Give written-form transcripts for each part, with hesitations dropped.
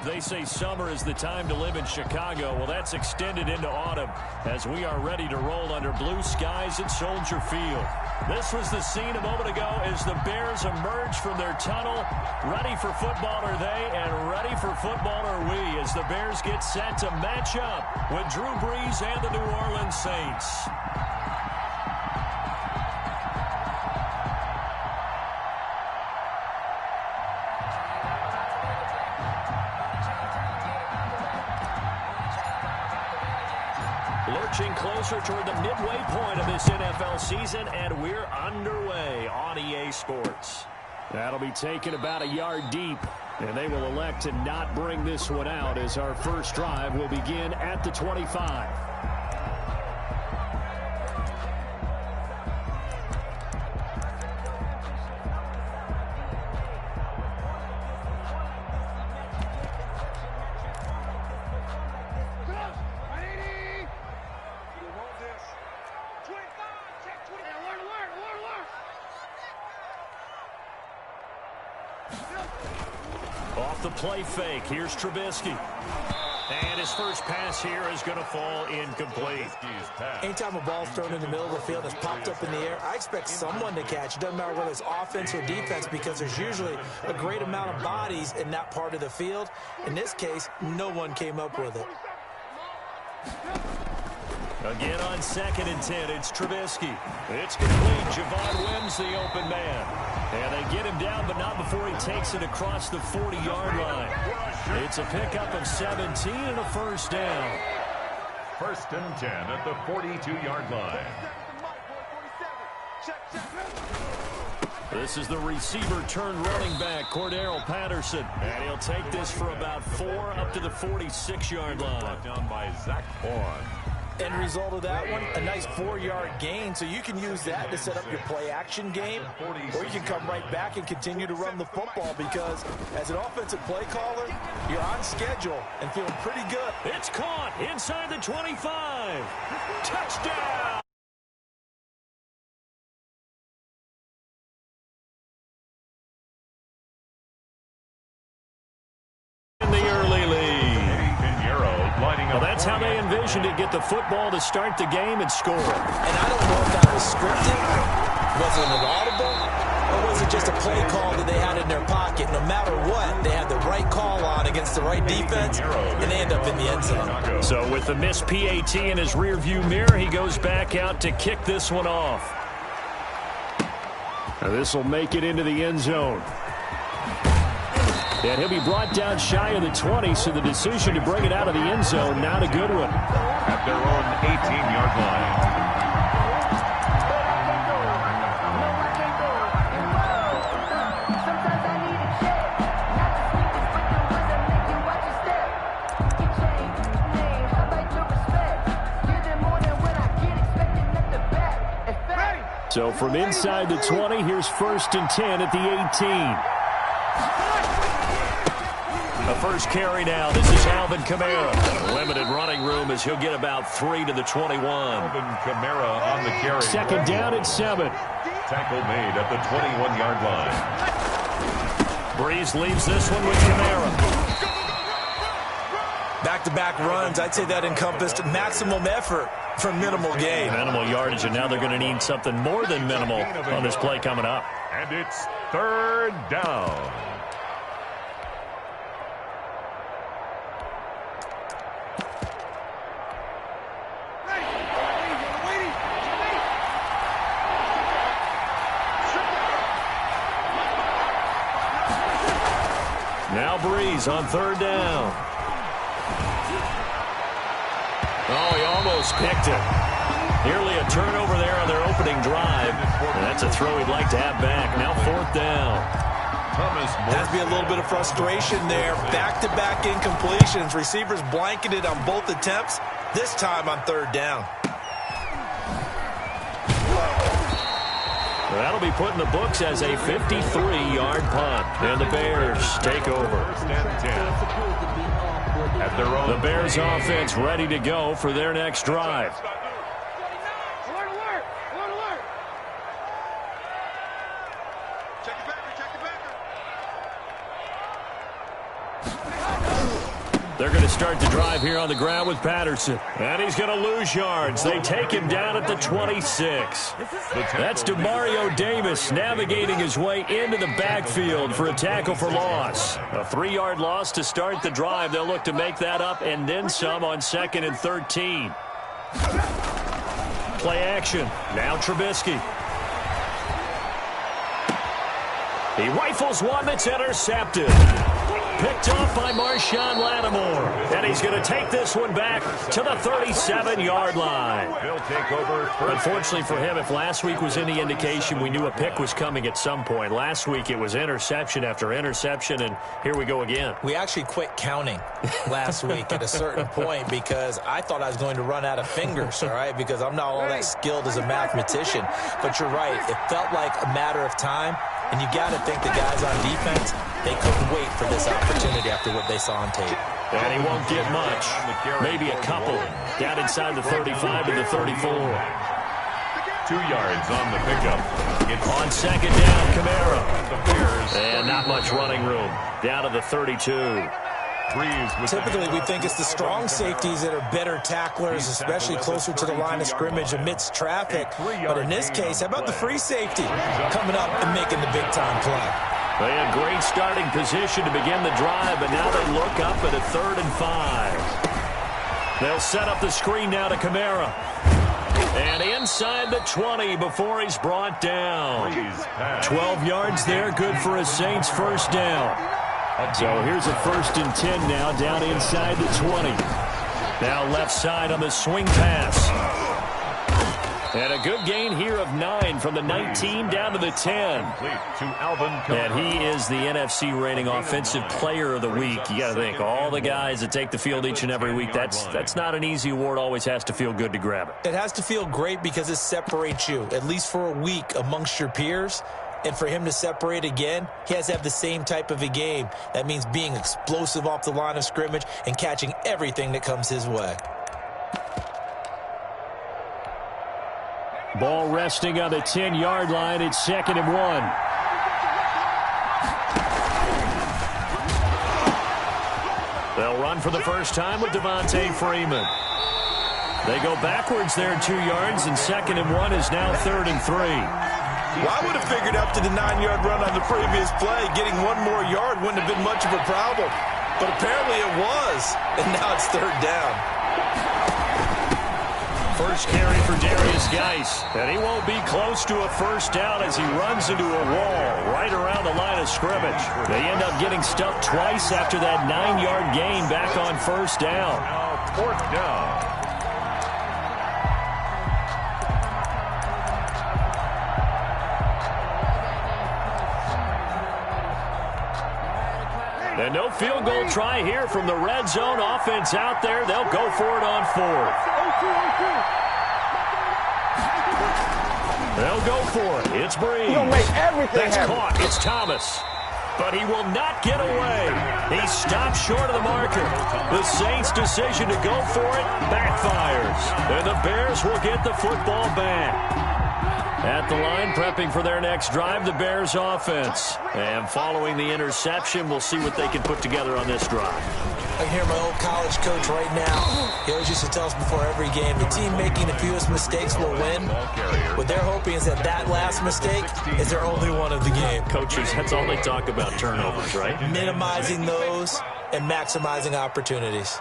They say summer is the time to live in Chicago. Well, that's extended into autumn as we are ready to roll under blue skies at Soldier Field. This was the scene a moment ago as the Bears emerged from their tunnel. Ready for football are they, and ready for football are we as the Bears get set to match up with Drew Brees and the New Orleans Saints. Lurching closer toward the midway point of this NFL season, and we're underway on EA Sports. That'll be taken about a yard deep, and they will elect to not bring this one out as our first drive will begin at the 25. Off the play fake, here's Trubisky. And his first pass here is going to fall incomplete. Anytime a ball's thrown in the middle of the field that's popped up in the air, I expect someone to catch. It doesn't matter whether it's offense or defense because there's usually a great amount of bodies in that part of the field. In this case, no one came up with it. Again on 2nd and 10, it's Trubisky. It's complete. Javon Wims, the open man. And they get him down, but not before he takes it across the 40-yard line. It's a pickup of 17 and a first down. 1st and 10 at the 42-yard line. This is the receiver turned running back, Cordero Patterson. And he'll take this for about 4 up to the 46-yard line. Brought down by Zach Bourne. End result of that one, a nice 4-yard gain, so you can use that to set up your play-action game, or you can come right back and continue to run the football because as an offensive play caller, you're on schedule and feeling pretty good. It's caught inside the 25. Touchdown! In the early lead. Well, that's how they envisioned it, get the football to start the game and score. And I don't know if that was scripted, was it an audible, or was it just a play call that they had in their pocket? No matter what, they had the right call on against the right defense, and they end up in the end zone. So with the missed PAT in his rearview mirror, he goes back out to kick this one off. Now this will make it into the end zone. And he'll be brought down shy of the 20, so the decision to bring it out of the end zone, not a good one. At their own 18-yard line. So from inside the 20, here's 1st and 10 at the 18. The first carry now. This is Alvin Kamara. Limited running room as he'll get about 3 to the 21. Alvin Kamara on the carry. 2nd down at 7. Tackle made at the 21-yard line. Brees leaves this one with Kamara. Back-to-back runs, I'd say that encompassed maximum effort for minimal gain. Minimal yardage, and now they're going to need something more than minimal on this play coming up. And it's 3rd down. Now Brees on 3rd down. Oh, he almost picked it. Nearly a turnover there on their opening drive. And that's a throw he'd like to have back. Now 4th down. Has to be a little bit of frustration there. Back-to-back incompletions. Receivers blanketed on both attempts, this time on 3rd down. That'll be put in the books as a 53-yard punt. And the Bears take over. The Bears offense ready to go for their next drive. They're going to start the drive here on the ground with Patterson. And he's going to lose yards. They take him down at the 26. That's Demario Davis navigating his way into the backfield for a tackle for loss. A 3-yard loss to start the drive. They'll look to make that up and then some on 2nd and 13. Play action. Now Trubisky. He rifles one that's intercepted. Picked off by Marshawn Lattimore. And he's going to take this one back to the 37-yard line. He'll take over. Unfortunately for him, if last week was any indication, we knew a pick was coming at some point. Last week it was interception after interception, and here we go again. We actually quit counting last week at a certain point because I thought I was going to run out of fingers, all right, because I'm not all that skilled as a mathematician. But you're right. It felt like a matter of time, and you got to think the guys on defense, they couldn't wait for this opportunity after what they saw on tape. And he won't get much. Maybe a couple. Down inside the 35 to the 34. 2 yards on the pickup. On 2nd down, Kamara. And not much running room. Down to the 32. Typically, we think it's the strong safeties that are better tacklers, especially closer to the line of scrimmage amidst traffic. But in this case, how about the free safety coming up and making the big-time play? They had great starting position to begin the drive, but now they look up at a 3rd and 5. They'll set up the screen now to Kamara. And inside the 20 before he's brought down. 12 yards there, good for a Saints first down. So here's a 1st and 10 now, down inside the 20. Now left side on the swing pass. And a good gain here of 9 from the 19 down to the 10. And he is the NFC reigning offensive player of the week. You got to think, all the guys that take the field each and every week, that's not an easy award. Always has to feel good to grab it. It has to feel great because it separates you, at least for a week, amongst your peers. And for him to separate again, he has to have the same type of a game. That means being explosive off the line of scrimmage and catching everything that comes his way. Ball resting on the 10-yard line. It's 2nd and 1. They'll run for the first time with Devontae Freeman. They go backwards there 2 yards, and 2nd and 1 is now 3rd and 3. Well, I would have figured after the 9-yard run on the previous play, getting 1 more yard wouldn't have been much of a problem. But apparently it was, and now it's 3rd down. First carry for Darius Geis, and he won't be close to a first down as he runs into a wall right around the line of scrimmage. They end up getting stuffed twice after that 9-yard gain back on first down. Now 4th down. And no field goal try here from the red zone offense out there. They'll go for it on 4th. They'll go for it. It's Breeze. That's caught. It's Thomas. But he will not get away. He stopped short of the marker. The Saints' decision to go for it backfires. And the Bears will get the football back. At the line, prepping for their next drive, the Bears offense. And following the interception, we'll see what they can put together on this drive. I can hear my old college coach right now. He always used to tell us before every game, the team making the fewest mistakes will win. What they're hoping is that last mistake is their only one of the game. Coaches, that's all they talk about, turnovers, right? Minimizing those and maximizing opportunities.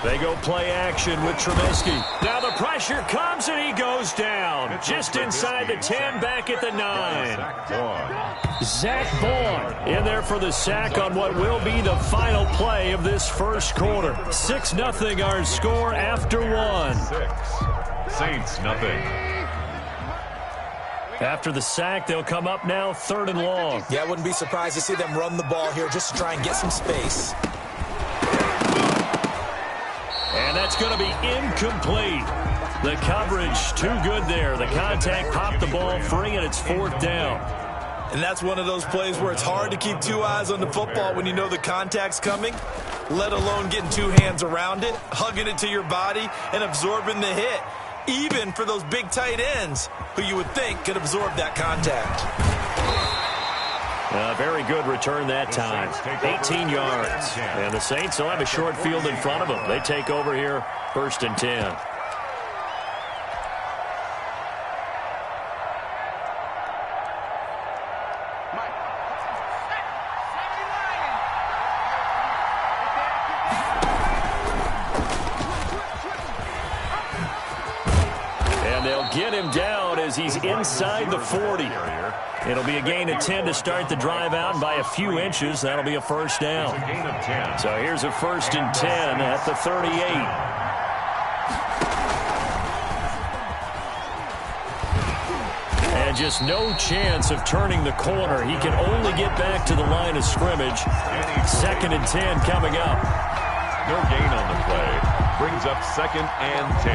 They go play action with Trubisky. Now the pressure comes and he goes down. Just inside the 10, back at the 9. Zach Vaughn in there for the sack on what will be the final play of this first quarter. 6-0 our score after 1. Saints nothing. After the sack, they'll come up now 3rd and long. Yeah, I wouldn't be surprised to see them run the ball here just to try and get some space. And that's going to be incomplete. The coverage too good there. The contact popped the ball free, and it's 4th down. And that's one of those plays where it's hard to keep 2 eyes on the football when you know the contact's coming, let alone getting 2 hands around it, hugging it to your body, and absorbing the hit, even for those big tight ends who you would think could absorb that contact. Very good return that time. 18 yards. And the Saints will have a short field in front of them. They take over here, 1st and 10. And they'll get him down as he's inside the 40. It'll be a gain of 10 to start the drive out, and by a few inches, that'll be a 1st down. So here's a 1st and 10 at the 38. And just no chance of turning the corner. He can only get back to the line of scrimmage. 2nd and 10 coming up. No gain on the play. Brings up 2nd and 10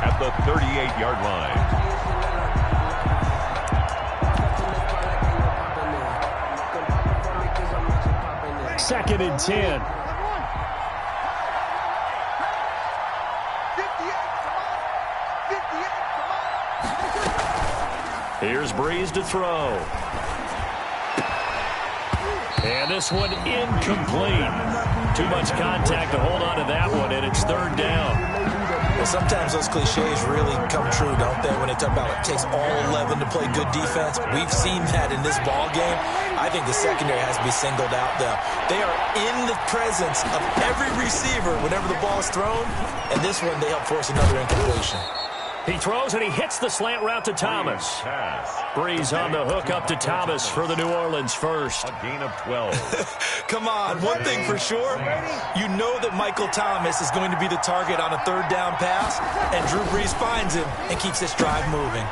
at the 38-yard line. 2nd and 10. Here's Breeze to throw. And this one incomplete. Too much contact to hold on to that one, and it's 3rd down. Well, sometimes those cliches really come true, don't they? When they talk about it takes all 11 to play good defense. We've seen that in this ball game. I think the secondary has to be singled out, though. They are in the presence of every receiver whenever the ball is thrown, and this one they help force another incompletion. He throws and he hits the slant route to Thomas. Breeze on the hook up to Thomas for the New Orleans first. A gain of 12. Come on, one thing for sure, you know that Michael Thomas is going to be the target on a 3rd down pass, and Drew Brees finds him and keeps this drive moving.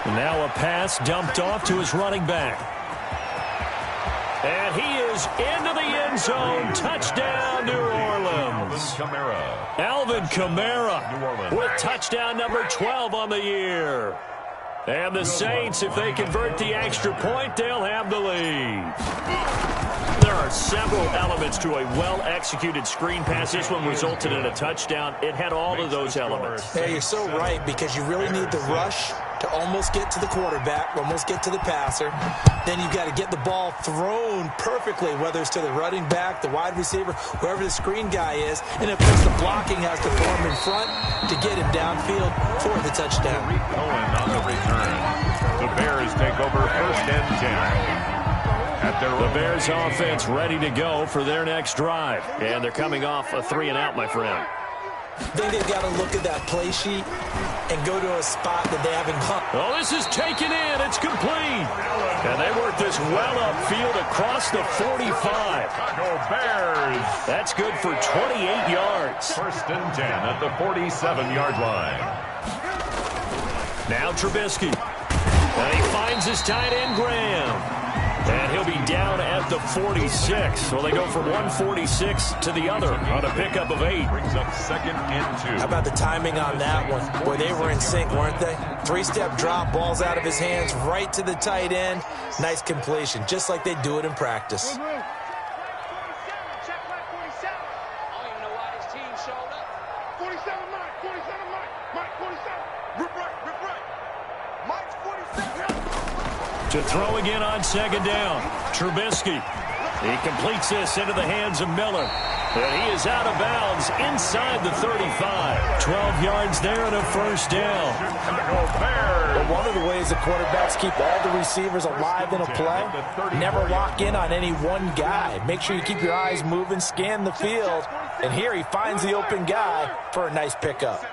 And now a pass dumped off to his running back. And he is into the end zone. Touchdown, New Orleans. Alvin Kamara with touchdown number 12 on the year. And the Saints, if they convert the extra point, they'll have the lead. There are several elements to a well-executed screen pass. This one resulted in a touchdown. It had all of those elements. Yeah, you're so right, because you really need the rush to almost get to the quarterback, almost get to the passer. Then you've got to get the ball thrown perfectly, whether it's to the running back, the wide receiver, whoever the screen guy is. And, of course, the blocking has to form in front to get him downfield for the touchdown. On the return. The Bears take over 1st and 10. The Bears offense ready to go for their next drive. And they're coming off a 3-and-out, my friend. I think they've got to look at that play sheet and go to a spot that they haven't gone. Oh, this is taken in. It's complete. And they work this well upfield across the 45. Chicago Bears. That's good for 28 yards. 1st and 10 at the 47-yard line. Now Trubisky. And he finds his tight end, Graham. And he'll be down at the 46. So they go from 146 to the other on a pickup of 8. Brings up 2nd and 2. How about the timing on that one? Boy, they were in sync, weren't they? 3-step drop, balls out of his hands, right to the tight end. Nice completion, just like they do it in practice. To throw again on 2nd down. Trubisky. He completes this into the hands of Miller. And he is out of bounds inside the 35. 12 yards there and a 1st down. But one of the ways the quarterbacks keep all the receivers alive in a play, never lock in on any one guy. Make sure you keep your eyes moving, scan the field. And here he finds the open guy for a nice pickup.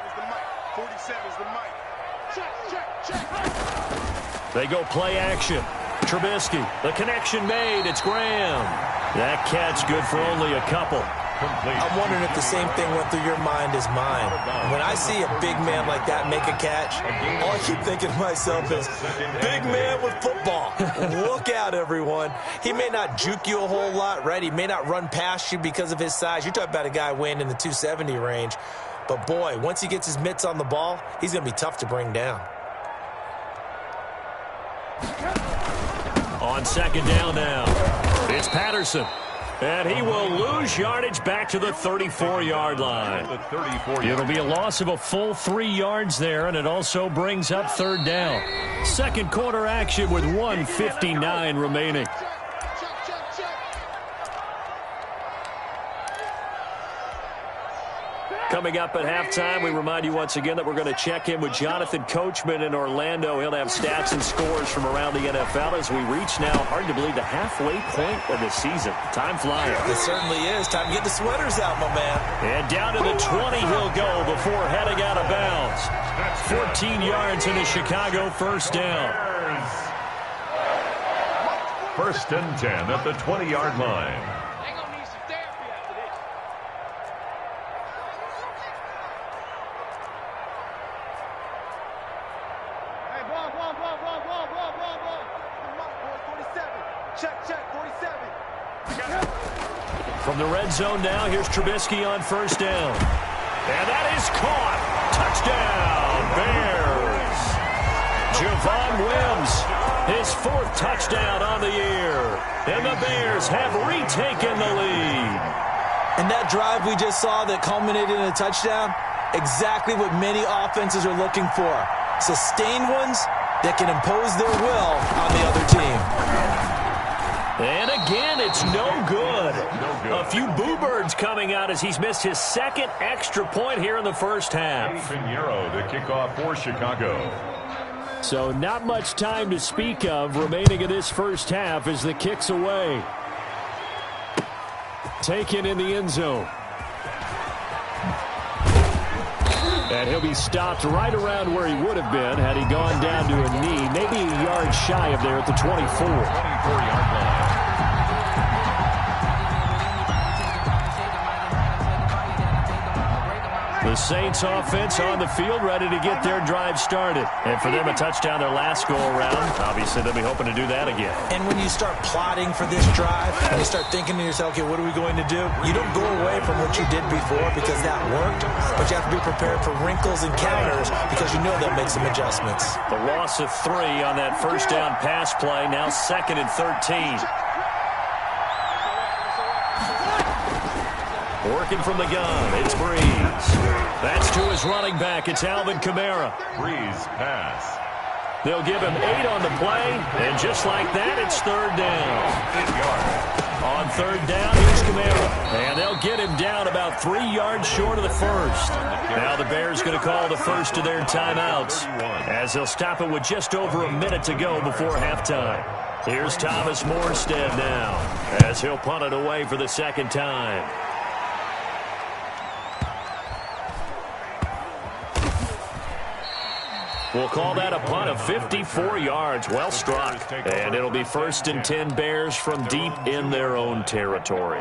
They go play action. Trubisky, the connection made. It's Graham. That catch good for only a couple. I'm wondering if the same thing went through your mind as mine. When I see a big man like that make a catch, all I keep thinking to myself is, big man with football. Look out, everyone. He may not juke you a whole lot, right? He may not run past you because of his size. You're talking about a guy weighing in the 270 range. But, boy, once he gets his mitts on the ball, he's going to be tough to bring down. On 2nd down now, it's Patterson. And he will lose yardage back to the 34-yard line. It'll be a loss of a full 3 yards there, and it also brings up 3rd down. Second quarter action with 1:59 remaining. coming up at halftime. We remind you once again that we're going to check in with Jonathan Coachman in Orlando. He'll have stats and scores from around the NFL as we reach now, hard to believe, the halfway point of the season. Time flying. It certainly is. Time to get the sweaters out, my man. And down to the 20 he'll go before heading out of bounds. 14 yards in a Chicago first down. First and 10 at the 20-yard line. From the red zone now, here's Trubisky on first down. And that is caught. Touchdown, Bears. Javon Wims, his 4th touchdown on the year. And the Bears have retaken the lead. And that drive we just saw that culminated in a touchdown, exactly what many offenses are looking for. Sustained ones that can impose their will on the other team. And again, it's no good. A few boo birds coming out as he's missed his 2nd extra point here in the first half. Pinheiro to kick off for Chicago. So not much time to speak of remaining in this first half as the kick's away. Taken in the end zone. And he'll be stopped right around where he would have been had he gone down to a knee, maybe a yard shy of there at the 24. 24-yard line. The Saints offense on the field, ready to get their drive started. And for them, a touchdown their last go-around. Obviously, they'll be hoping to do that again. And when you start plotting for this drive, and you start thinking to yourself, okay, what are we going to do? You don't go away from what you did before because that worked, but you have to be prepared for wrinkles and counters because you know they'll make some adjustments. The loss of 3 on that first down pass play, now 2nd and 13. Working from the gun, it's Breeze. That's to his running back. It's Alvin Kamara. Breeze pass. They'll give him 8 on the play, and just like that, it's 3rd down. 8 yards. On 3rd down, here's Kamara. And they'll get him down about 3 yards short of the first. Now the Bears going to call the first of their timeouts as they'll stop it with just over a minute to go before halftime. Here's Thomas Morstead now as he'll punt it away for the 2nd time. We'll call that a punt of 54 yards. Well struck. And it'll be 1st and 10 Bears from deep in their own territory.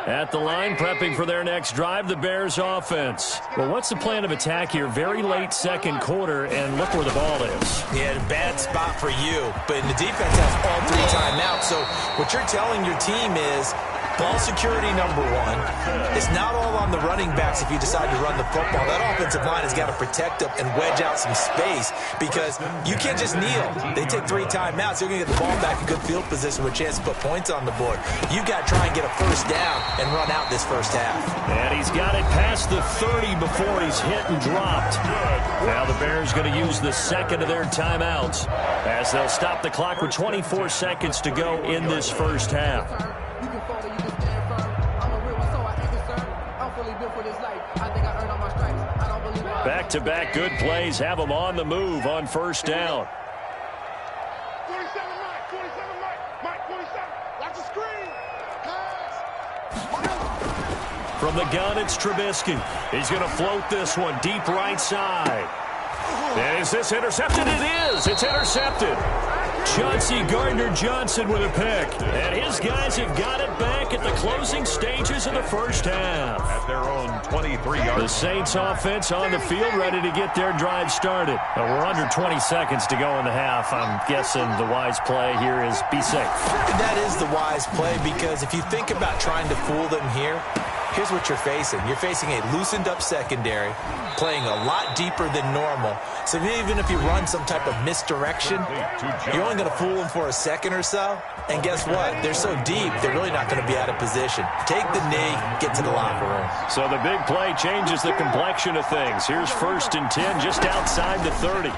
At the line, prepping for their next drive, the Bears offense. Well, what's the plan of attack here? Very late 2nd quarter, and look where the ball is. Yeah, a bad spot for you. But the defense has all 3 timeouts. So what you're telling your team is ball security, number 1. It's not all on the running backs if you decide to run the football. That offensive line has got to protect them and wedge out some space because you can't just kneel. They take 3 timeouts. They're going to get the ball back in good field position with a chance to put points on the board. You got to try and get a first down and run out this first half. And he's got it past the 30 before he's hit and dropped. Now the Bears going to use the 2nd of their timeouts as they'll stop the clock with 24 seconds to go in this first half. Back-to-back good plays have them on the move on first down. 47 Mike, 47. Watch the screen. From the gun, it's Trubisky. He's going to float this one deep right side. And is this intercepted? It is. It's intercepted. Chauncey Gardner-Johnson with a pick. And his guys have got it back at the closing stages of the first half. At their own 23-yard. The Saints offense on the field ready to get their drive started. We're under 20 seconds to go in the half. I'm guessing the wise play here is be safe. That is the wise play because if you think about trying to fool them here, here's what you're facing. You're facing a loosened-up secondary, playing a lot deeper than normal. So even if you run some type of misdirection, you're only going to fool them for a second or so. And guess what? They're so deep, they're really not going to be out of position. Take the knee, get to the locker room. So the big play changes the complexion of things. Here's 1st and 10 just outside the 30.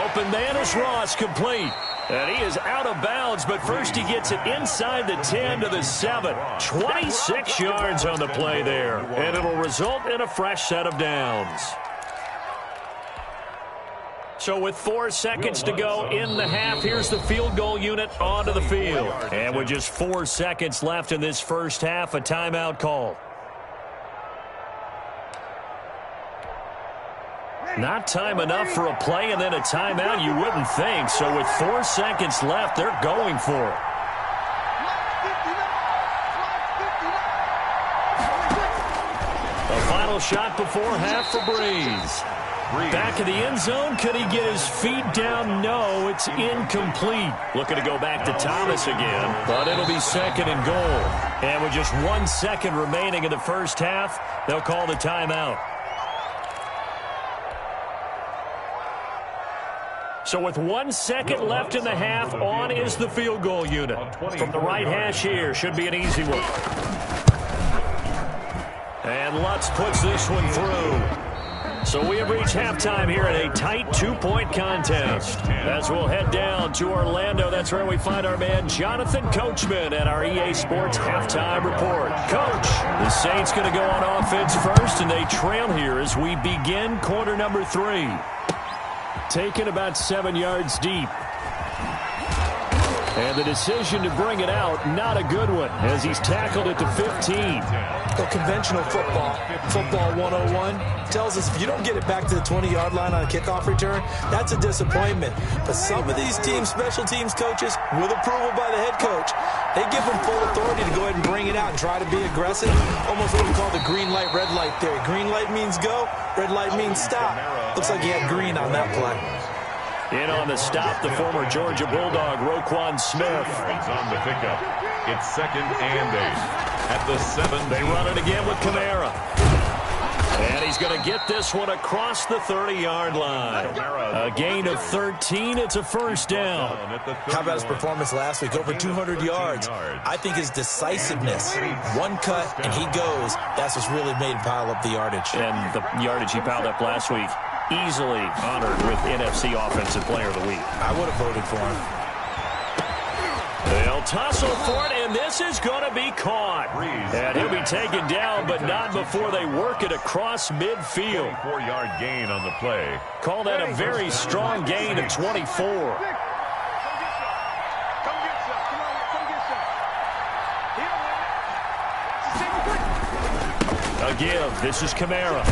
Open man is Ross, complete. And he is out of bounds, but first he gets it inside the 10 to the 7. 26 yards on the play there, and it'll result in a fresh set of downs. So with 4 seconds to go in the half, here's the field goal unit onto the field. And with just 4 seconds left in this first half, a timeout call. Not time enough for a play and then a timeout, you wouldn't think. So with 4 seconds left, they're going for it. A final shot before half for Breeze. Back in the end zone, could he get his feet down? No, it's incomplete. Looking to go back to Thomas again, but it'll be second and goal. And with just 1 second remaining in the first half, they'll call the timeout. So with 1 second left in the half, on is the field goal unit. From the right hash here, should be an easy one. And Lutz puts this one through. So we have reached halftime here in a tight 2-point contest. As we'll head down to Orlando, that's where we find our man Jonathan Coachman at our EA Sports Halftime Report. Coach, the Saints going to go on offense first, and they trail here as we begin quarter number 3. Taken about 7 yards deep. And the decision to bring it out, not a good one, as he's tackled at the 15. Well, conventional football 101, tells us if you don't get it back to the 20-yard line on a kickoff return, that's a disappointment. But some of these teams, special teams coaches, with approval by the head coach, they give them full authority to go ahead and bring it out and try to be aggressive. Almost what we call the green light, red light theory. Green light means go, red light means stop. Looks like he had green on that play. In on the stop, the former Georgia Bulldog, Roquan Smith. It's on the pickup. It's second and 8. At the 7. They run it again with Kamara. And he's going to get this one across the 30-yard line. A gain of 13. It's a first down. How about his performance last week? Over 200 yards. I think his decisiveness. One cut, and he goes. That's what's really made him pile up the yardage. And the yardage he piled up last week, easily honored with NFC Offensive Player of the Week. I would have voted for him. They'll tussle for it, and this is going to be caught. And he'll be taken down, but not before they work it across midfield. 4-yard gain on the play. Call that a very strong gain of 24. A give. This is Kamara.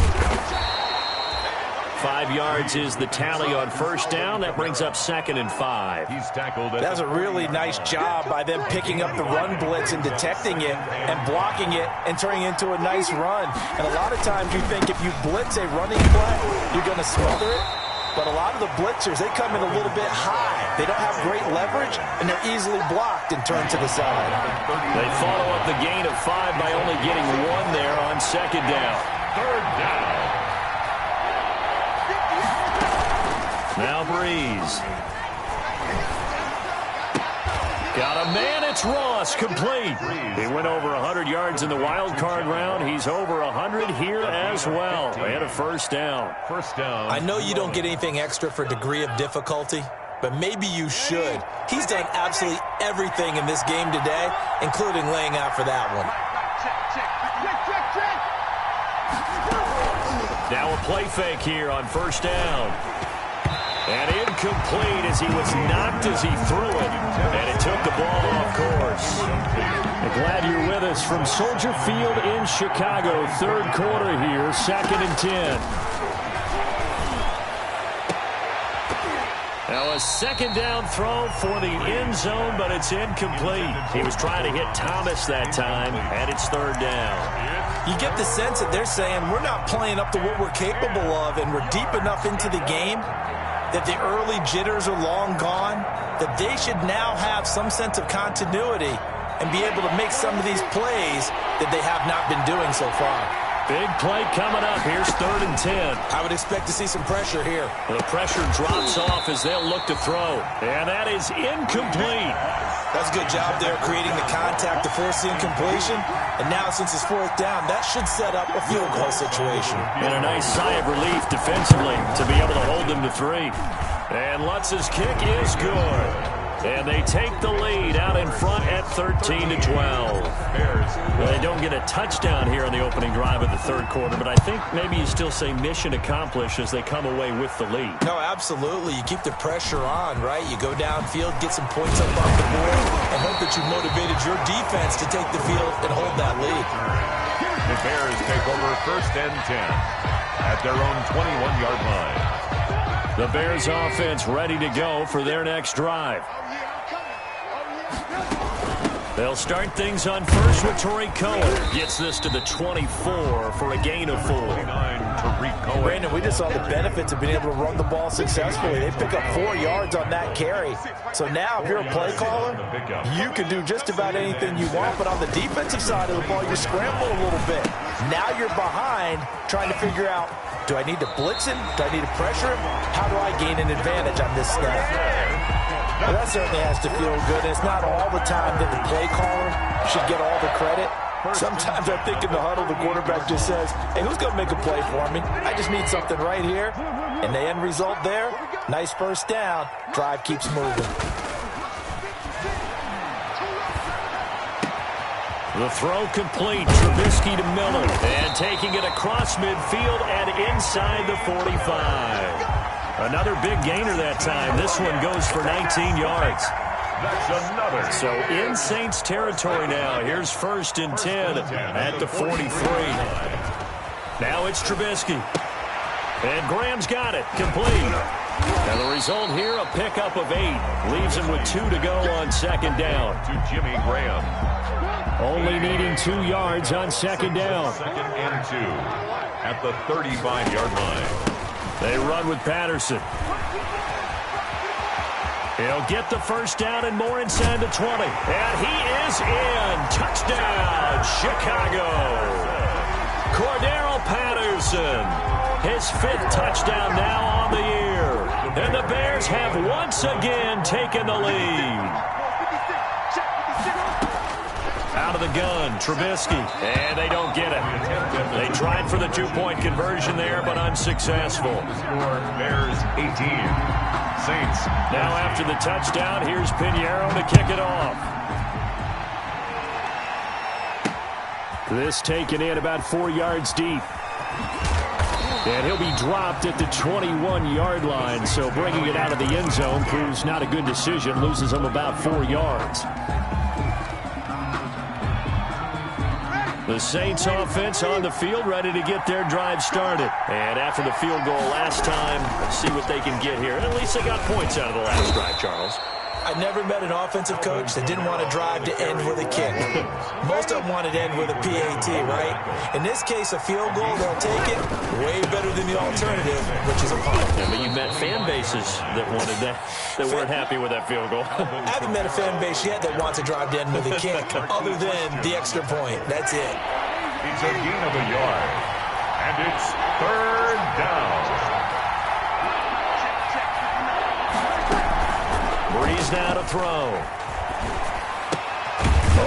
5 yards is the tally on first down. That brings up second and 5. He's tackled. That's a really nice job by them picking up the run blitz and detecting it and blocking it and turning it into a nice run. And a lot of times you think if you blitz a running play, you're going to smother it. But a lot of the blitzers, they come in a little bit high. They don't have great leverage, and they're easily blocked and turned to the side. They follow up the gain of 5 by only getting 1 there on second down. Third down. Now Breeze. Got a man, it's Ross, complete. He went over 100 yards in the wild card round. He's over 100 here as well. And a first down. First down. I know you don't get anything extra for degree of difficulty, but maybe you should. He's done absolutely everything in this game today, including laying out for that one. Now a play fake here on first down. And incomplete as he was knocked as he threw it. And it took the ball off course. I'm glad you're with us from Soldier Field in Chicago. Third quarter here, second and 10. Now a second down throw for the end zone, but it's incomplete. He was trying to hit Thomas that time, and it's third down. You get the sense that they're saying we're not playing up to what we're capable of, and we're deep enough into the game that the early jitters are long gone, that they should now have some sense of continuity and be able to make some of these plays that they have not been doing so far. Big play coming up. Here's third and 10. I would expect to see some pressure here. The pressure drops off as they'll look to throw. And that is incomplete. That's a good job there creating the contact to force the incompletion. And now since it's fourth down, that should set up a field goal situation. And a nice sigh of relief defensively to be able to hold them to 3. And Lutz's kick is good. And they take the lead out in front at 13-12. Well, they don't get a touchdown here on the opening drive of the third quarter, but I think maybe you still say mission accomplished as they come away with the lead. No, absolutely. You keep the pressure on, right? You go downfield, get some points up off the board, and hope that you motivated your defense to take the field and hold that lead. The Bears take over 1st and 10 at their own 21-yard line. The Bears offense ready to go for their next drive. They'll start things on first with Tariq Cohen. Gets this to the 24 for a gain of 4. Brandon, we just saw the benefits of being able to run the ball successfully. They pick up 4 yards on that carry. So now if you're a play caller, you can do just about anything you want. But on the defensive side of the ball, you scramble a little bit. Now you're behind trying to figure out, do I need to blitz him? Do I need to pressure him? How do I gain an advantage on this snap? Well, that certainly has to feel good. And it's not all the time that the play caller should get all the credit. Sometimes I think in the huddle, the quarterback just says, hey, who's going to make a play for me? I just need something right here. And the end result there, nice first down. Drive keeps moving. The throw complete. Trubisky to Miller. And taking it across midfield and inside the 45. Another big gainer that time. This one goes for 19 yards. That's another. So in Saints territory now. Here's 1st and 10 at the 43. Now it's Trubisky. And Graham's got it. Complete. And the result here, a pickup of 8. Leaves him with 2 to go on 2nd down. To Jimmy Graham. Only needing 2 yards on 2nd down. 2nd and 2 at the 35-yard line. They run with Patterson. He'll get the first down and more inside the 20. And he is in. Touchdown, Chicago. Cordero Patterson. His 5th touchdown now on the year. And the Bears have once again taken the lead. Out of the gun, Trubisky, and they don't get it. They tried for the 2-point conversion there, but unsuccessful. Bears 18. Saints. Now after the touchdown, here's Pinheiro to kick it off. This taken in about 4 yards deep. And he'll be dropped at the 21-yard line, so bringing it out of the end zone proves not a good decision, loses him about 4 yards. The Saints offense on the field, ready to get their drive started. And after the field goal last time, see what they can get here. And at least they got points out of the last drive, Charles. I never met an offensive coach that didn't want to drive to end with a kick. Most of them wanted to end with a PAT, right? In this case, a field goal, they'll take it. Way better than the alternative, which is a punt. Yeah, but you met fan bases that wanted that weren't happy with that field goal. I haven't met a fan base yet that wants to drive to end with a kick, other than the extra point. That's it. It's a gain of a yard. And it's 3rd down. Breeze now to throw.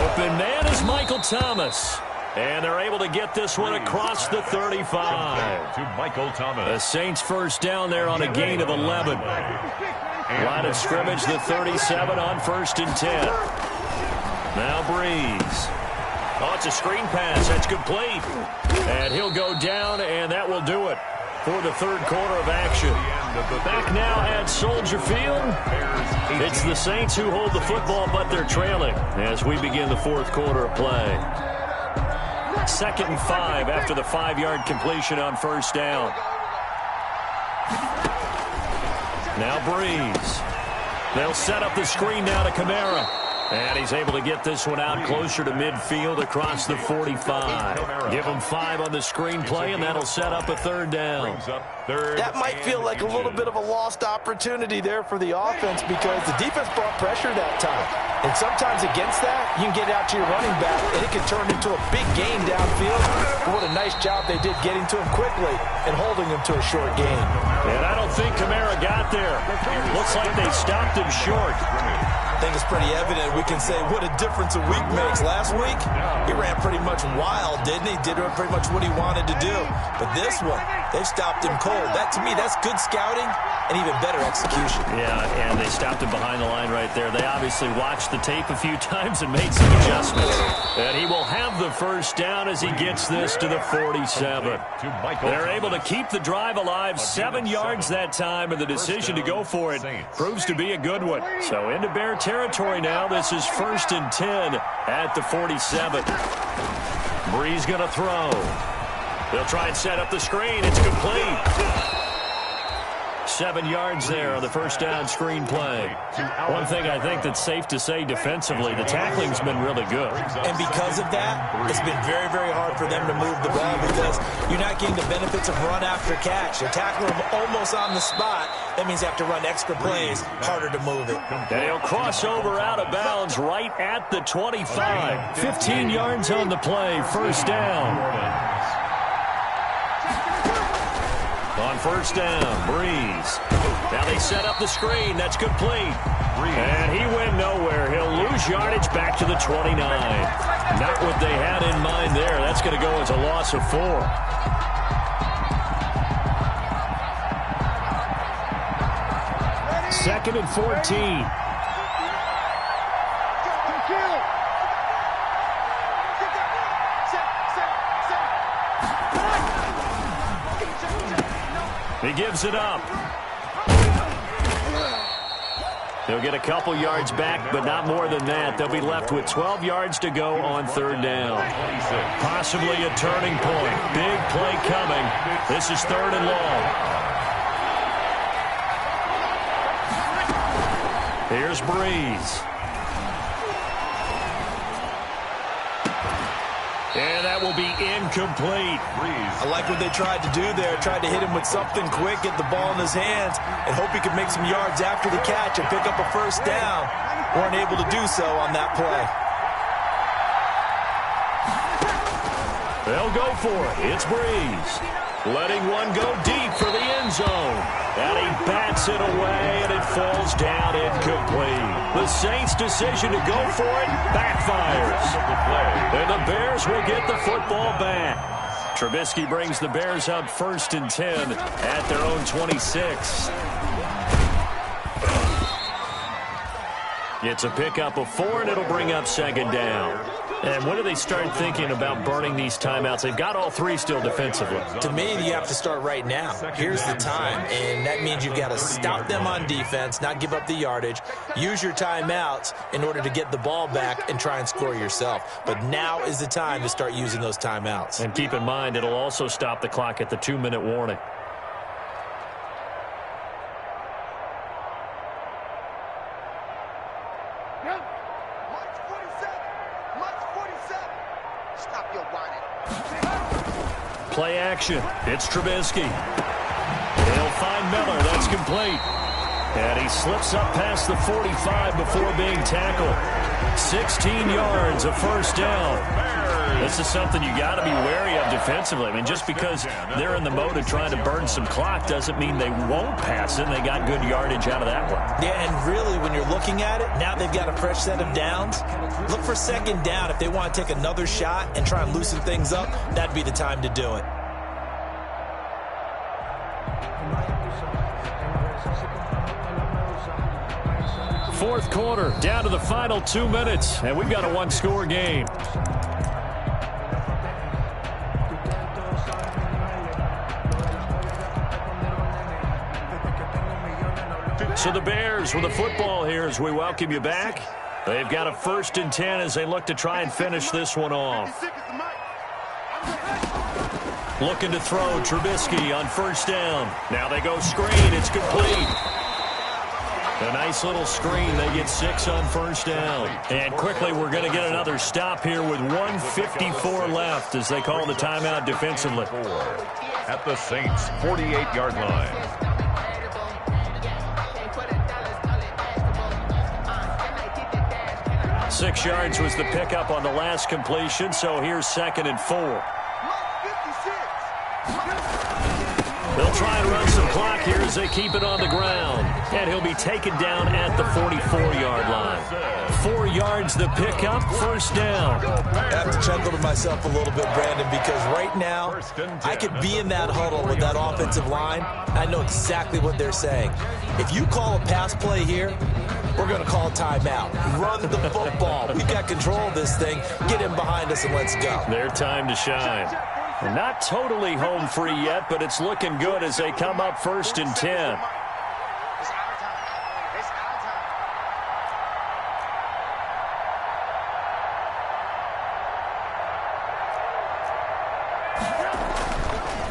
Open man is Michael Thomas. And they're able to get this one across the 35. To Michael Thomas. The Saints first down there on a gain of 11. Line of scrimmage, the 37 on 1st and 10. Now Breeze. Oh, it's a screen pass. That's complete. And he'll go down, and that will do it for the third quarter of action. Back now at Soldier Field. It's the Saints who hold the football, but they're trailing as we begin the fourth quarter of play. 2nd and 5 after the 5-yard completion on first down. Now Breeze. They'll set up the screen now to Kamara. And he's able to get this one out closer to midfield across the 45. Give him 5 on the screen play, and that'll set up a 3rd down. That might feel like a little bit of a lost opportunity there for the offense because the defense brought pressure that time. And sometimes against that, you can get out to your running back, and it can turn into a big gain downfield. But what a nice job they did getting to him quickly and holding him to a short gain. And I don't think Kamara got there. Looks like they stopped him short. I think it's pretty evident. We can say what a difference a week makes. Last week, he ran pretty much wild, didn't he? Did pretty much what he wanted to do. But this one, They've stopped him cold. That, to me, that's good scouting and even better execution. Yeah, and they stopped him behind the line right there. They obviously watched the tape a few times and made some adjustments. And he will have the first down as he gets this to the 47. They're able to keep the drive alive, 7 yards that time, and the decision to go for it proves to be a good one. So into Bear territory now. This is 1st and 10 at the 47. Breeze going to throw. They'll try and set up the screen. It's complete. 7 yards there on the first down screen play. One thing I think that's safe to say defensively, the tackling's been really good. And because of that, it's been very, very hard for them to move the ball because you're not getting the benefits of run after catch. They're tackling them almost on the spot. That means they have to run extra plays, harder to move it. And he'll cross over out of bounds right at the 25. 15 yards on the play, first down. On first down, Breeze. Now they set up the screen. That's complete. And he went nowhere. He'll lose yardage back to the 29. Not what they had in mind there. That's going to go as a loss of 4. Second and 14. He gives it up. They'll get a couple yards back, but not more than that. They'll be left with 12 yards to go on third down. Possibly a turning point. Big play coming. This is 3rd and long. Here's Breeze. And that will be incomplete. I like what they tried to do there. Tried to hit him with something quick, get the ball in his hands, and hope he could make some yards after the catch and pick up a first down. Weren't able to do so on that play. They'll go for it. It's Breeze. Letting one go deep for the end zone. And he bats it away, and it falls down incomplete. The Saints' decision to go for it backfires. And the Bears will get the football back. Trubisky brings the Bears up 1st and 10 at their own 26. It's a pickup of 4, and it'll bring up 2nd down. And when do they start thinking about burning these timeouts? They've got all 3 still defensively. To me, you have to start right now. Here's the time, and that means you've got to stop them on defense, not give up the yardage, use your timeouts in order to get the ball back and try and score yourself. But now is the time to start using those timeouts. And keep in mind, it'll also stop the clock at the 2-minute warning. Play action. It's Trubisky. He'll find Miller. That's complete. And he slips up past the 45 before being tackled. 16 yards, a first down. This is something you got to be wary of defensively. I mean, just because they're in the mode of trying to burn some clock doesn't mean they won't pass it. They got good yardage out of that one. Yeah, and really, when you're looking at it, now they've got a fresh set of downs. Look for 2nd down. If they want to take another shot and try and loosen things up, that'd be the time to do it. Fourth quarter, down to the final 2 minutes, and we've got a 1-score game. So the Bears with the football here as we welcome you back. They've got a 1st and 10 as they look to try and finish this one off. Looking to throw, Trubisky on first down. Now they go screen. It's complete. A nice little screen. They get 6 on first down. And quickly, we're going to get another stop here with 1:54 left as they call the timeout defensively. At the Saints' 48-yard line. 6 yards was the pickup on the last completion, so here's 2nd and 4. They'll try and run some clock here as they keep it on the ground. And he'll be taken down at the 44-yard line. 4 yards the pickup, first down. I have to chuckle to myself a little bit, Brandon, because right right now, I could be in that huddle with that offensive line. I know exactly what they're saying. If you call a pass play here, we're going to call a timeout. Run the football. We've got control of this thing. Get him behind us and let's go. Their time to shine. Not totally home free yet, but it's looking good as they come up 1st and 10.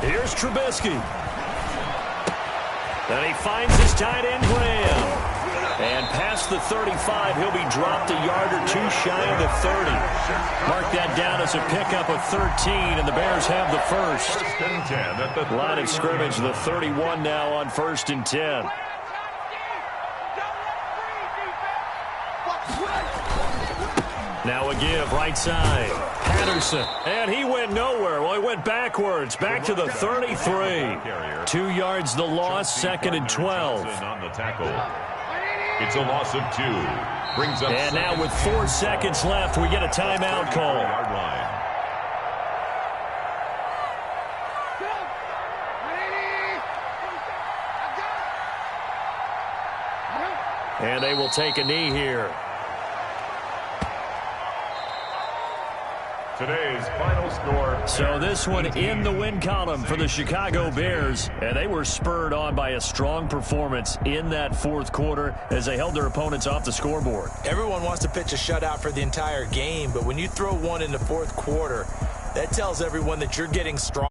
Here's Trubisky. And he finds his tight end, Graham. And past the 35, he'll be dropped a yard or two shy of the 30. Mark that down as a pickup of 13, and the Bears have the first. Line of scrimmage, the 31 now on 1st and 10. Now a give, right side. Patterson, and he went nowhere. Well, he went backwards, back to the 33. 2 yards the loss, 2nd and 12. On the tackle. It's a loss of 2. Brings up and now with 4 seconds left, we get a timeout call. And they will take a knee here. Today's final score. So this one in the win column for the Chicago Bears. And they were spurred on by a strong performance in that 4th quarter as they held their opponents off the scoreboard. Everyone wants to pitch a shutout for the entire game, but when you throw one in the 4th quarter, that tells everyone that you're getting strong.